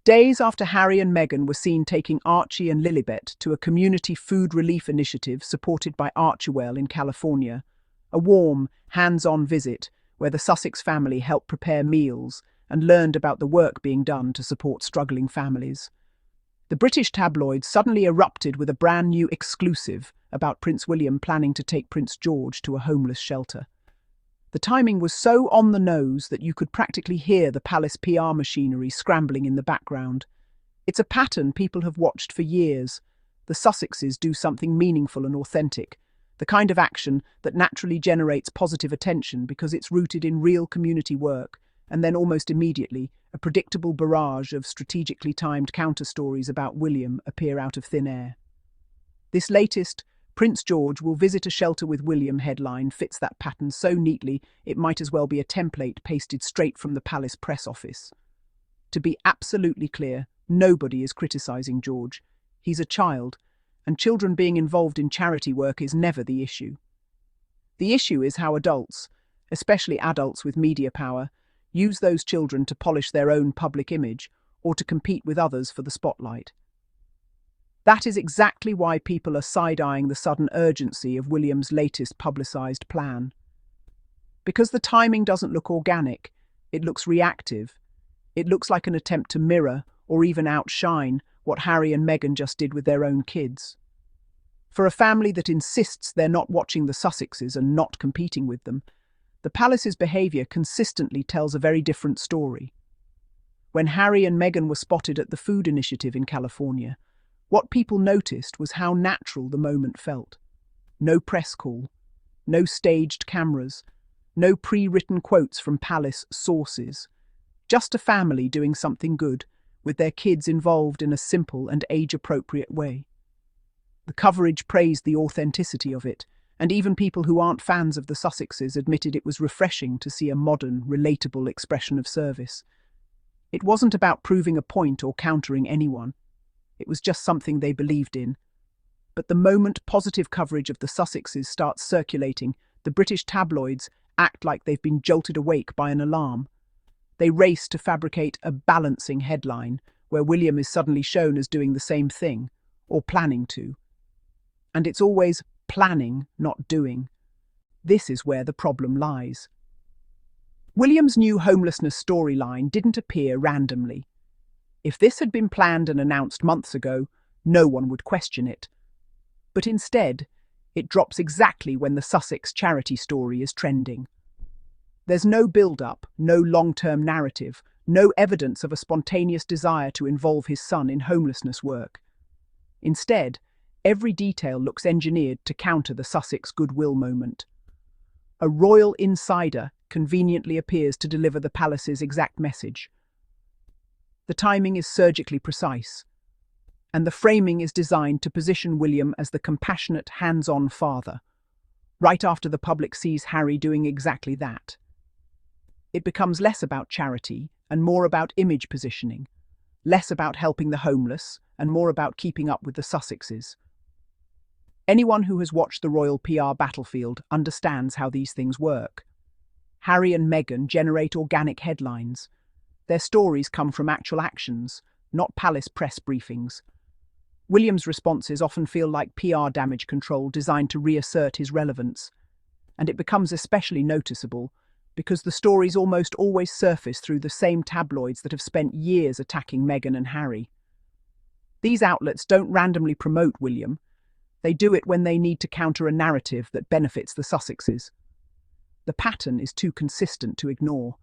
Days after Harry and Meghan were seen taking Archie and Lilibet to a community food relief initiative supported by Archie&Lili in California, a warm, hands-on visit where the Sussex family helped prepare meals and learned about the work being done to support struggling families. The British tabloids suddenly erupted with a brand new exclusive about Prince William planning to take Prince George to a homeless shelter. The timing was so on the nose that you could practically hear the palace PR machinery scrambling in the background. It's a pattern people have watched for years. The Sussexes do something meaningful and authentic, the kind of action that naturally generates positive attention because it's rooted in real community work, and then almost immediately, a predictable barrage of strategically timed counter-stories about William appear out of thin air. This latest, Prince George will visit a shelter with William headline fits that pattern so neatly it might as well be a template pasted straight from the palace press office. To be absolutely clear, nobody is criticising George. He's a child, and children being involved in charity work is never the issue. The issue is how adults, especially adults with media power, use those children to polish their own public image or to compete with others for the spotlight. That is exactly why people are side-eyeing the sudden urgency of William's latest publicised plan. Because the timing doesn't look organic, it looks reactive. It looks like an attempt to mirror or even outshine what Harry and Meghan just did with their own kids. For a family that insists they're not watching the Sussexes and not competing with them, the palace's behaviour consistently tells a very different story. When Harry and Meghan were spotted at the food initiative in California, what people noticed was how natural the moment felt. No press call, no staged cameras, no pre-written quotes from palace sources. Just a family doing something good, with their kids involved in a simple and age-appropriate way. The coverage praised the authenticity of it, and even people who aren't fans of the Sussexes admitted it was refreshing to see a modern, relatable expression of service. It wasn't about proving a point or countering anyone. It was just something they believed in. But the moment positive coverage of the Sussexes starts circulating, the British tabloids act like they've been jolted awake by an alarm. They race to fabricate a balancing headline, where William is suddenly shown as doing the same thing, or planning to. And it's always planning, not doing. This is where the problem lies. William's new homelessness storyline didn't appear randomly. If this had been planned and announced months ago, no one would question it. But instead, it drops exactly when the Sussex charity story is trending. There's no build-up, no long-term narrative, no evidence of a spontaneous desire to involve his son in homelessness work. Instead, every detail looks engineered to counter the Sussex goodwill moment. A royal insider conveniently appears to deliver the palace's exact message. The timing is surgically precise, and the framing is designed to position William as the compassionate, hands-on father, right after the public sees Harry doing exactly that. It becomes less about charity and more about image positioning, less about helping the homeless and more about keeping up with the Sussexes. Anyone who has watched the royal PR battlefield understands how these things work. Harry and Meghan generate organic headlines. Their stories come from actual actions, not palace press briefings. William's responses often feel like PR damage control designed to reassert his relevance. And it becomes especially noticeable because the stories almost always surface through the same tabloids that have spent years attacking Meghan and Harry. These outlets don't randomly promote William. They do it when they need to counter a narrative that benefits the Sussexes. The pattern is too consistent to ignore.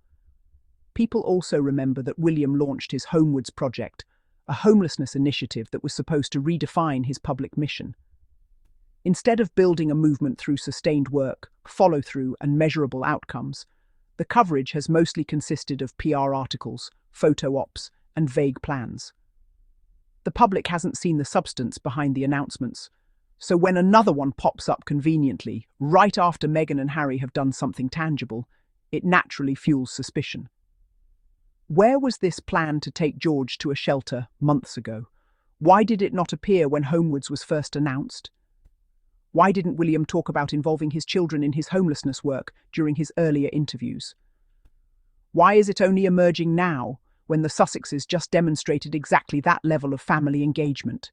People also remember that William launched his Homewards project, a homelessness initiative that was supposed to redefine his public mission. Instead of building a movement through sustained work, follow-through, and measurable outcomes, the coverage has mostly consisted of PR articles, photo ops, and vague plans. The public hasn't seen the substance behind the announcements, so when another one pops up conveniently, right after Meghan and Harry have done something tangible, it naturally fuels suspicion. Where was this plan to take George to a shelter months ago? Why did it not appear when Homewards was first announced? Why didn't William talk about involving his children in his homelessness work during his earlier interviews? Why is it only emerging now, when the Sussexes just demonstrated exactly that level of family engagement.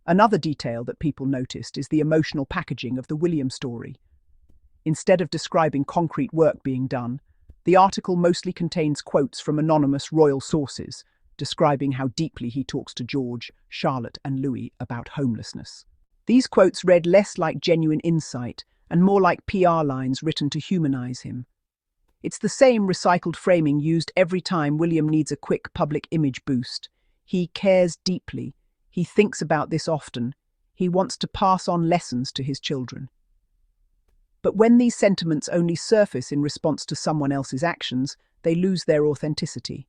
Another detail that people noticed is the emotional packaging of the William story. Instead of describing concrete work being done, the article mostly contains quotes from anonymous royal sources, describing how deeply he talks to George, Charlotte, and Louis about homelessness. These quotes read less like genuine insight and more like PR lines written to humanize him. It's the same recycled framing used every time William needs a quick public image boost. He cares deeply. He thinks about this often. He wants to pass on lessons to his children. But when these sentiments only surface in response to someone else's actions, they lose their authenticity.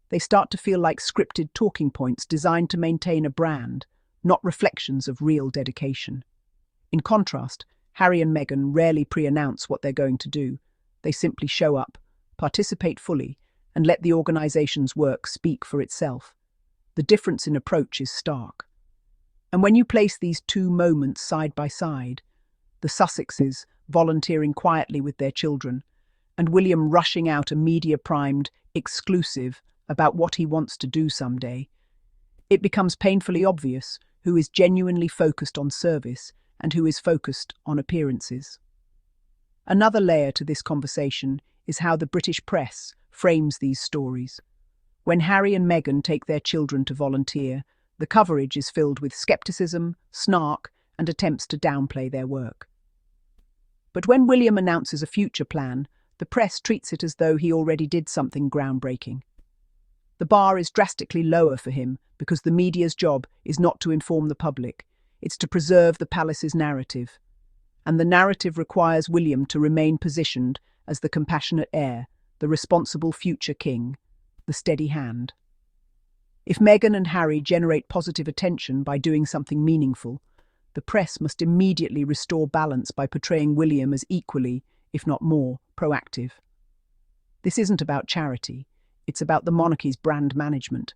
They start to feel like scripted talking points designed to maintain a brand, not reflections of real dedication. In contrast, Harry and Meghan rarely pre-announce what they're going to do. They simply show up, participate fully, and let the organization's work speak for itself. The difference in approach is stark. And when you place these two moments side by side, the Sussexes volunteering quietly with their children, and William rushing out a media-primed exclusive about what he wants to do someday, it becomes painfully obvious who is genuinely focused on service and who is focused on appearances. Another layer to this conversation is how the British press frames these stories. When Harry and Meghan take their children to volunteer, the coverage is filled with skepticism, snark, and attempts to downplay their work. But when William announces a future plan, the press treats it as though he already did something groundbreaking. The bar is drastically lower for him because the media's job is not to inform the public, it's to preserve the palace's narrative. And the narrative requires William to remain positioned as the compassionate heir, the responsible future king, the steady hand. If Meghan and Harry generate positive attention by doing something meaningful, the press must immediately restore balance by portraying William as equally, if not more, proactive. This isn't about charity, it's about the monarchy's brand management.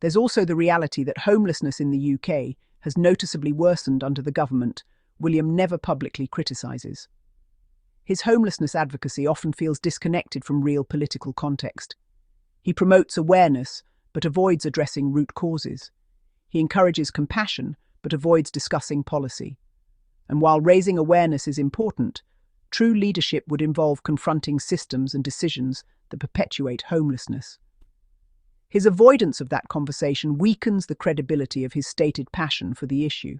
There's also the reality that homelessness in the UK has noticeably worsened under the government William never publicly criticises. His homelessness advocacy often feels disconnected from real political context. He promotes awareness, but avoids addressing root causes. He encourages compassion, but avoids discussing policy. And while raising awareness is important, true leadership would involve confronting systems and decisions that perpetuate homelessness. His avoidance of that conversation weakens the credibility of his stated passion for the issue.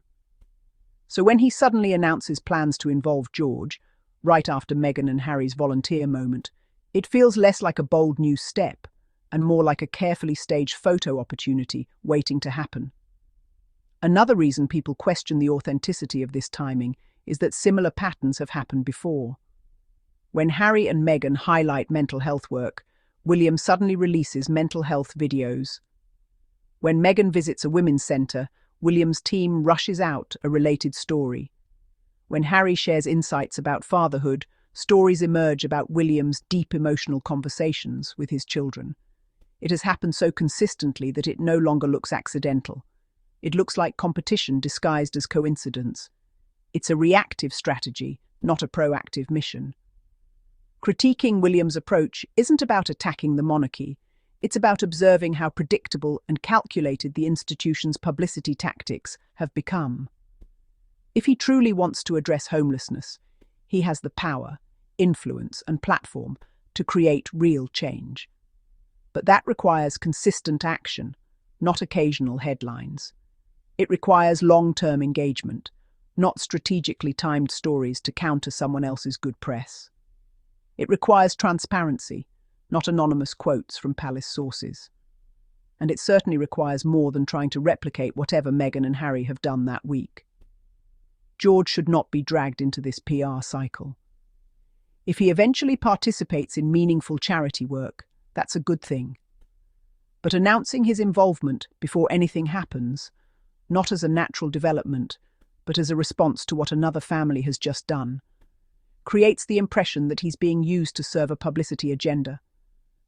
So when he suddenly announces plans to involve George, right after Meghan and Harry's volunteer moment, it feels less like a bold new step and more like a carefully staged photo opportunity waiting to happen. Another reason people question the authenticity of this timing is that similar patterns have happened before. When Harry and Meghan highlight mental health work, William suddenly releases mental health videos. When Meghan visits a women's centre, William's team rushes out a related story. When Harry shares insights about fatherhood, stories emerge about William's deep emotional conversations with his children. It has happened so consistently that it no longer looks accidental. It looks like competition disguised as coincidence. It's a reactive strategy, not a proactive mission. Critiquing William's approach isn't about attacking the monarchy. It's about observing how predictable and calculated the institution's publicity tactics have become. If he truly wants to address homelessness, he has the power, influence, and platform to create real change. But that requires consistent action, not occasional headlines. It requires long-term engagement, not strategically timed stories to counter someone else's good press. It requires transparency, not anonymous quotes from palace sources. And it certainly requires more than trying to replicate whatever Meghan and Harry have done that week. George should not be dragged into this PR cycle. If he eventually participates in meaningful charity work, that's a good thing. But announcing his involvement before anything happens, not as a natural development, but as a response to what another family has just done, creates the impression that he's being used to serve a publicity agenda.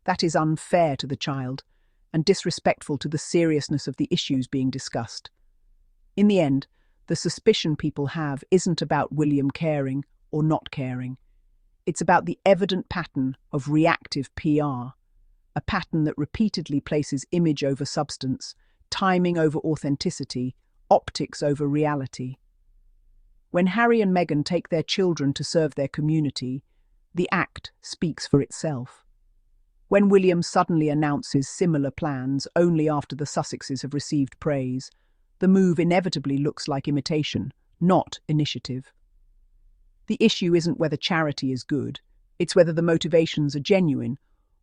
That is unfair to the child and disrespectful to the seriousness of the issues being discussed. In the end, the suspicion people have isn't about William caring or not caring. It's about the evident pattern of reactive PR. a pattern that repeatedly places image over substance, timing over authenticity, optics over reality. When Harry and Meghan take their children to serve their community, the act speaks for itself. When William suddenly announces similar plans only after the Sussexes have received praise, the move inevitably looks like imitation, not initiative. The issue isn't whether charity is good, it's whether the motivations are genuine,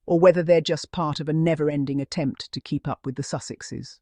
or whether they're just part of a never-ending attempt to keep up with the Sussexes.